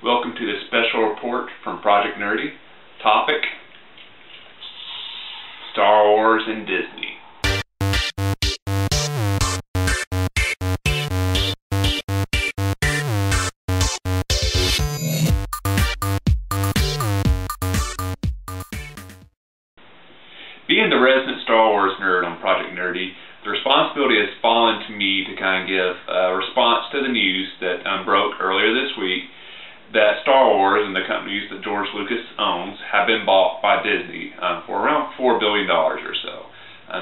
Welcome to this special report from ProjectNerdy. Topic: Star Wars and Disney. Being the resident Star Wars nerd on ProjectNerdy, the responsibility has fallen to me to kind of give a response to the news that broke earlier this week that Star Wars and the companies that George Lucas owns have been bought by Disney for around $4 billion or so.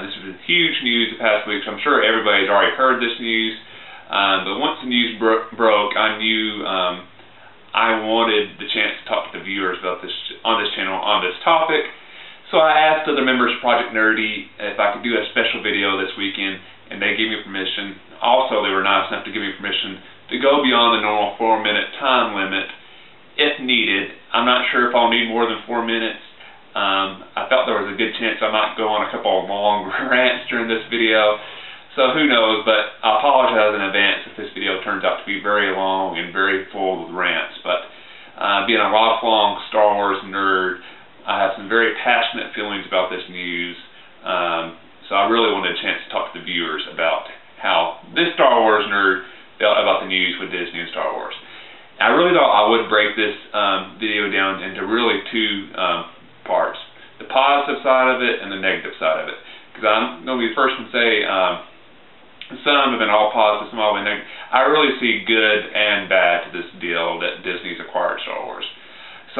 This has been huge news the past week, so I'm sure everybody's already heard this news. But once the news broke, I knew I wanted the chance to talk to the viewers about this on this channel on this topic. So I asked other members of ProjectNerdy if I could do a special video this weekend, and they gave me permission. Also, they were nice enough to give me permission to go beyond the normal 4-minute time limit if needed. I'm not sure if I'll need more than 4 minutes. I felt there was a good chance I might go on a couple of long rants during this video, so who knows, but I apologize in advance if this video turns out to be very long and very full of rants. But being a lifelong Star Wars nerd, I have some very passionate feelings about this news, so I really wanted a chance to talk to the viewers about how this Star Wars nerd felt about the news with Disney and Star Wars. I really thought I would break this video down into really two parts, the positive side of it and the negative side of it, because I'm going to be the first one to say some have been all positive, some have been negative. I really see good and bad to this deal that Disney's acquired Star Wars.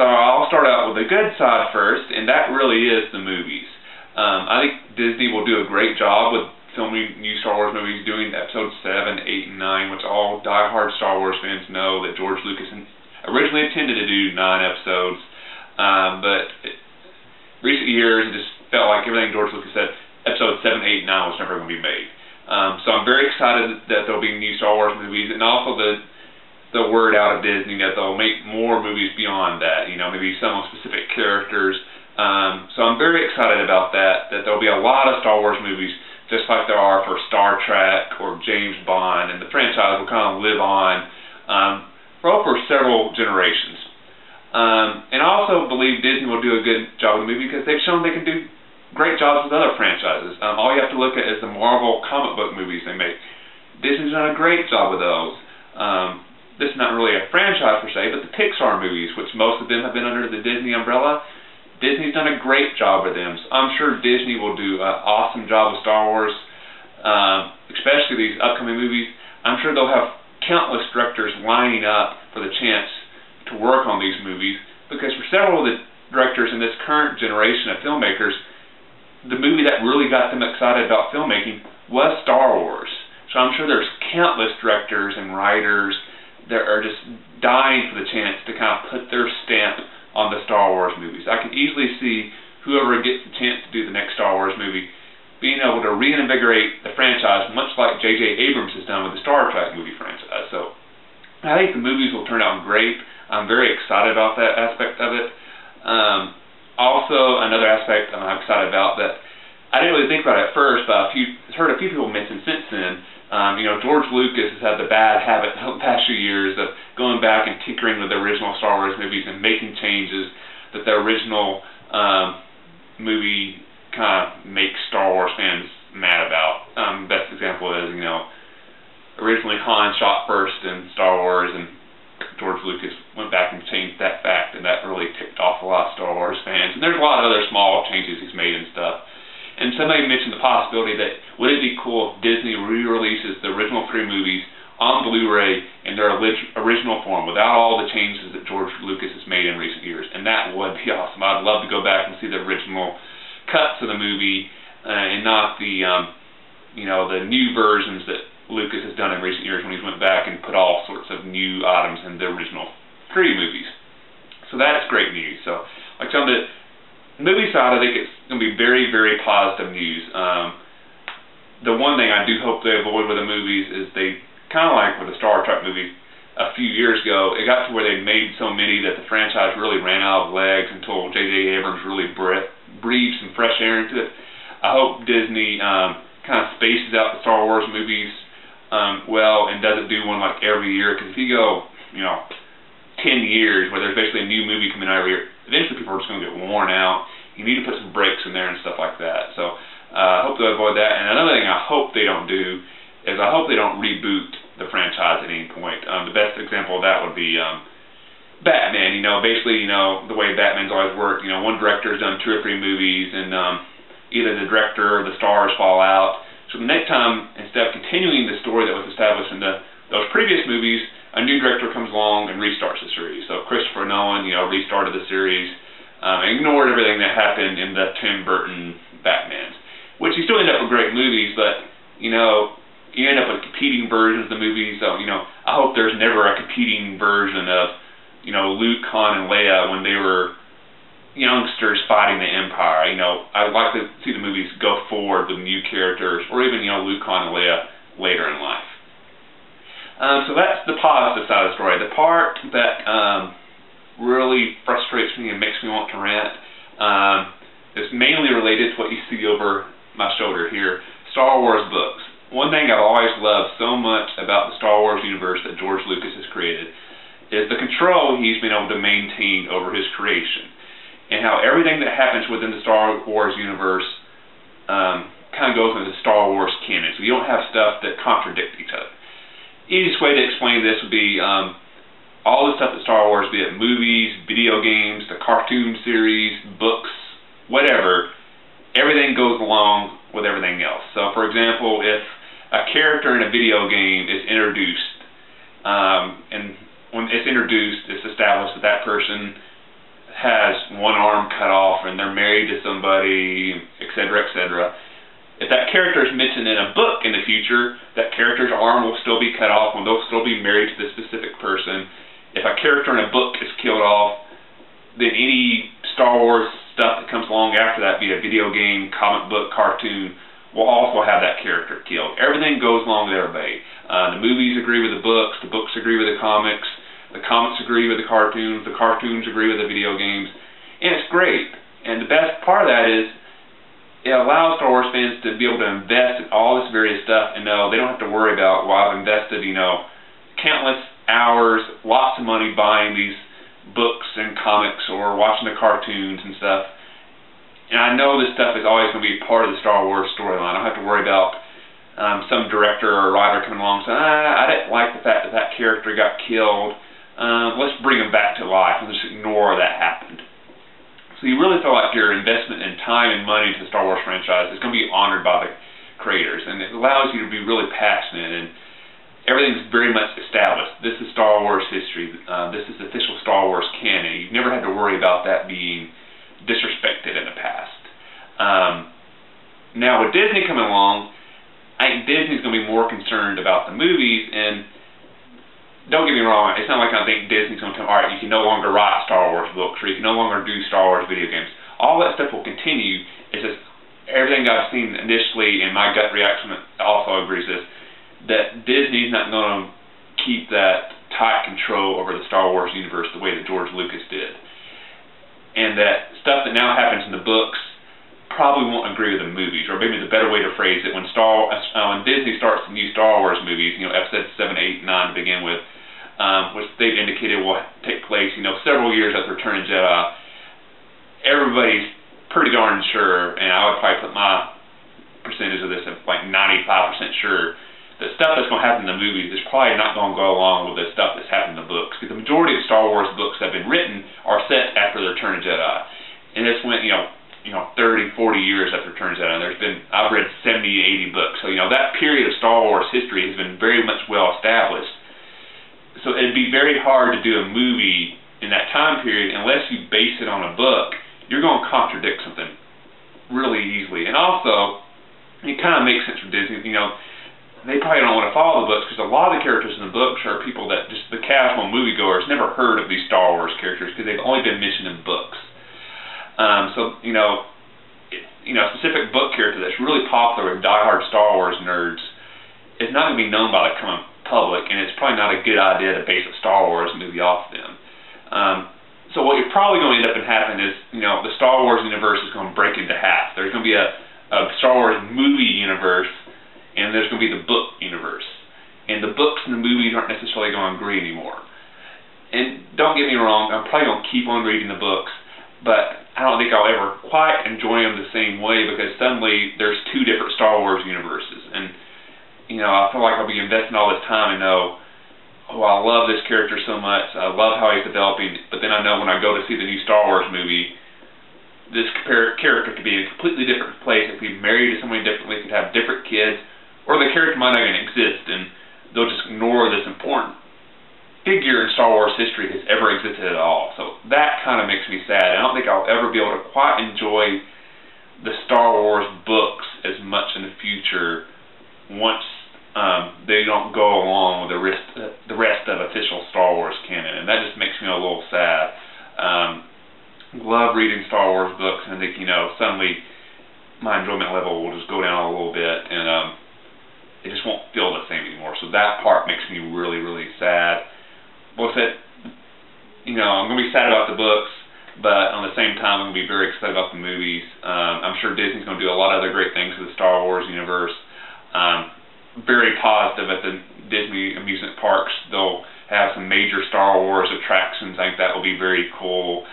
So I'll start out with the good side first, and that really is the movies. I think Disney will do a great job with filming new Star Wars movies, doing episodes 7, 8, and 9, which all die-hard Star Wars fans know that George Lucas originally intended to do 9 episodes, but recent years it just felt like everything George Lucas said, episodes 7, 8, and 9 was never going to be made. So I'm very excited that there'll be new Star Wars movies, and also the word out of Disney that they'll make more movies beyond that, you know, maybe some of specific characters. So I'm very excited about that there'll be a lot of Star Wars movies, just like there are for Star Trek or James Bond, and the franchise will kind of live on for over several generations. And I also believe Disney will do a good job with the movie because they've shown they can do great jobs with other franchises. All you have to look at is the Marvel comic book movies they make. Disney's done a great job with those. This is not really a franchise per se, but the Pixar movies, which most of them have been under the Disney umbrella, Disney's done a great job with them. So I'm sure Disney will do an awesome job with Star Wars, especially these upcoming movies. I'm sure they'll have countless directors lining up for the chance to work on these movies, because for several of the directors in this current generation of filmmakers, the movie that really got them excited about filmmaking was Star Wars. So I'm sure there's countless directors and writers that are just dying for the chance to kind of put their stamp on the Star Wars movies. I can easily see whoever gets the chance to do the next Star Wars movie being able to reinvigorate the franchise, much like J.J. Abrams has done with the Star Trek movie franchise. So I think the movies will turn out great. I'm very excited about that aspect of it. Also, another aspect I'm excited about that I didn't really think about at first, but I've heard a few people mention since then. You know, George Lucas has had the bad habit the past few years of going back and tinkering with the original Star Wars movies and making changes that the original movie kind of makes Star Wars fans mad about. Best example is, you know, originally Han shot first in Star Wars, and George Lucas went back and changed that fact, and that really ticked off a lot of Star Wars fans. And there's a lot of other small changes he's made and stuff. And somebody mentioned the possibility that would it be cool if Disney re-releases the original 3 movies on Blu-ray in their original form without all the changes that George Lucas has made in recent years. And that would be awesome. I'd love to go back and see the original cuts of the movie and not the you know, the new versions that Lucas has done in recent years when he's went back and put all sorts of new items in the original 3 movies. So that's great news. So like on the movie side, I think it's going to be very, very positive news. The one thing I do hope they avoid with the movies is they, kind of like with the Star Trek movie a few years ago, it got to where they made so many that the franchise really ran out of legs until J.J. Abrams really breathed some fresh air into it. I hope Disney kind of spaces out the Star Wars movies well and doesn't do one like every year, because if you go, you know, 10 years where there's basically a new movie coming out every year, eventually people are just going to get worn out. You need to put some breaks in there and stuff like that. So I hope they avoid that. And another thing I hope they don't do is I hope they don't reboot the franchise at any point. The best example of that would be Batman. Basically, the way Batman's always worked, one director's done 2 or 3 movies, and either the director or the stars fall out. So the next time, instead of continuing the story that was established in those previous movies, a new director comes along and restarts the series. So Christopher Nolan, restarted the series, ignored everything that happened in the Tim Burton Batmans, which you still end up with great movies, but you end up with competing versions of the movies. So I hope there's never a competing version of Luke, Han, and Leia when they were youngsters fighting the Empire. I'd like to see the movies go forward with new characters, or even Luke, Han, and Leia later in life. So that's the positive side of the story. The part that really frustrates me and makes me want to rant is mainly related to what you see over my shoulder here, Star Wars books. One thing I've always loved so much about the Star Wars universe that George Lucas has created is the control he's been able to maintain over his creation, and how everything that happens within the Star Wars universe kind of goes into the Star Wars canon. So you don't have stuff that contradict each other. Easiest way to explain this would be all the stuff that Star Wars, be it movies, video games, the cartoon series, books, whatever, everything goes along with everything else. So for example, if a character in a video game is introduced, and when it's introduced, it's established that that person has one arm cut off and they're married to somebody, etc., etc. If that character is mentioned in a book in the future, that character's arm will still be cut off and they'll still be married to this specific person. If a character in a book is killed off, then any Star Wars stuff that comes along after that, be it a video game, comic book, cartoon, will also have that character killed. Everything goes along with everybody. The movies agree with the books agree with the comics agree with the cartoons agree with the video games, and it's great. And the best part of that is it allows Star Wars fans to be able to invest in all this various stuff and know they don't have to worry about, well, I've invested, countless hours, lots of money buying these books and comics or watching the cartoons and stuff. And I know this stuff is always going to be part of the Star Wars storyline. I don't have to worry about some director or writer coming along saying, I didn't like the fact that that character got killed. Let's bring him back to life and just ignore that happened. So you really feel like your investment in time and money into the Star Wars franchise is going to be honored by the creators, and it allows you to be really passionate, and everything's very much established. This is Star Wars history. This is official Star Wars canon. You've never had to worry about that being disrespected in the past. Now with Disney coming along, I think Disney's going to be more concerned about the movies, and don't get me wrong, it's not like I think Disney's going to tell, alright, you can no longer write Star Wars books, or you can no longer do Star Wars video games. All that stuff will continue. It's just everything I've seen initially, and my gut reaction also agrees this, that Disney's not going to keep that tight control over the Star Wars universe the way that George Lucas did. And that stuff that now happens in the books probably won't agree with the movies, or maybe the better way to phrase it, when Disney starts the new Star Wars movies, episodes 7, 8, 9 to begin with, which they've indicated will take place, several years after Return of the Jedi, everybody's pretty darn sure, and I would probably put my percentage of this at like 95% sure, that stuff that's going to happen in the movies is probably not going to go along with the stuff that's happened in the books, because the majority of Star Wars books that have been written are set after the Return of the Jedi, and this went, 30, 40 years after Return of the Jedi. I've read 70, 80 books, so that period of Star Wars history has been very much well established. So it'd be very hard to do a movie in that time period unless you base it on a book. You're going to contradict something really easily. And also, it kind of makes sense for Disney. They probably don't want to follow the books because a lot of the characters in the books are people that just the casual moviegoers never heard of these Star Wars characters because they've only been mentioned in books. A specific book character that's really popular with diehard Star Wars nerds is not going to be known by the common public, and it's probably not a good idea to base a Star Wars movie off them. So what you're probably going to end up happening is, the Star Wars universe is going to break into half. There's going to be a Star Wars movie universe, and there's going to be the book universe. And the books and the movies aren't necessarily going to agree anymore. And don't get me wrong, I'm probably going to keep on reading the books, but I don't think I'll ever quite enjoy them the same way, because suddenly there's two different Star Wars universes. And, you know, I feel like I'll be investing all this time and know, oh, I love this character so much, I love how he's developing, but then I know when I go to see the new Star Wars movie, this character could be in a completely different place, it could be married to somebody differently, could have different kids, or the character might not even exist, and they'll just ignore this important figure in Star Wars history that's ever existed at all. So that kind of makes me sad. I don't think I'll ever be able to quite enjoy the Star Wars books as much in the future once they don't go along with the rest of official Star Wars canon, and that just makes me a little sad. Love reading Star Wars books, and I think, you know, suddenly my enjoyment level will just go down a little bit, and it just won't feel the same anymore. So that part makes me really, really sad. Well said, you know, I'm going to be sad about the books, but on the same time, I'm going to be very excited about the movies. I'm sure Disney's going to do a lot of other great things with the Star Wars universe. Very positive at the Disney amusement parks. They'll have some major Star Wars attractions. I think that will be very cool.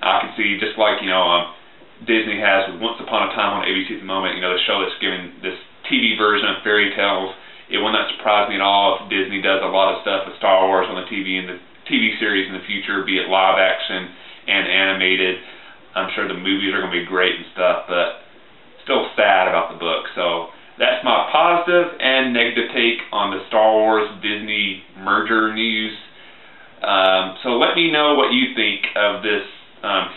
I can see, just like, you know, Disney has with Once Upon a Time on ABC at the moment, you know, the show that's giving this TV version of fairy tales. It will not surprise me at all if Disney does a lot of stuff with Star Wars on the TV and the TV series in the future, be it live action and animated. I'm sure the movies are going to be great and stuff, but still sad about the book. So that's my positive and negative take on the Star Wars Disney merger news. So let me know what you think of this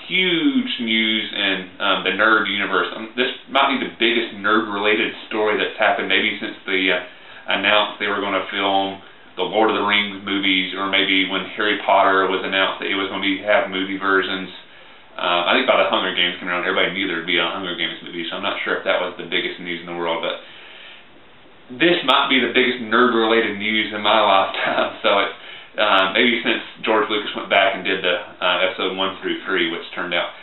huge news in the nerd universe. This might be the biggest nerd-related story that's happened maybe since they announced they were going to film the Lord of the Rings movies, or maybe when Harry Potter was announced that it was going to have movie versions. I think by the Hunger Games coming around, everybody knew there would be a Hunger Games movie, so I'm not sure if that was the biggest news in the world, but this might be the biggest nerd-related news in my lifetime. So it's maybe since George Lucas went back and did the episode 1 through 3, which turned out,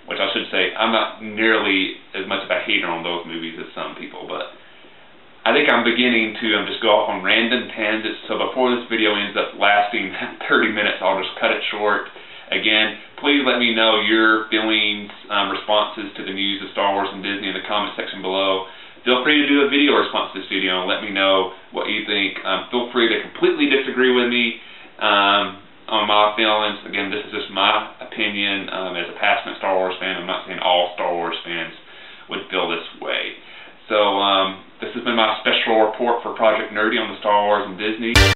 which I should say, I'm not nearly as much of a hater on those movies as some people, but I think I'm beginning to just go off on random tangents, so before this video ends up lasting 30 minutes, I'll just cut it short. Again, please let me know your feelings, responses to the news of Star Wars and Disney in the comment section below. Feel free to do a video response to this video and let me know what you think. Feel free to completely disagree with me on my feelings. Again, this is just my opinion as a passionate Star Wars fan. I'm not saying all Star Wars fans would feel this way. So this has been my special report for Project Nerdy on the Star Wars and Disney.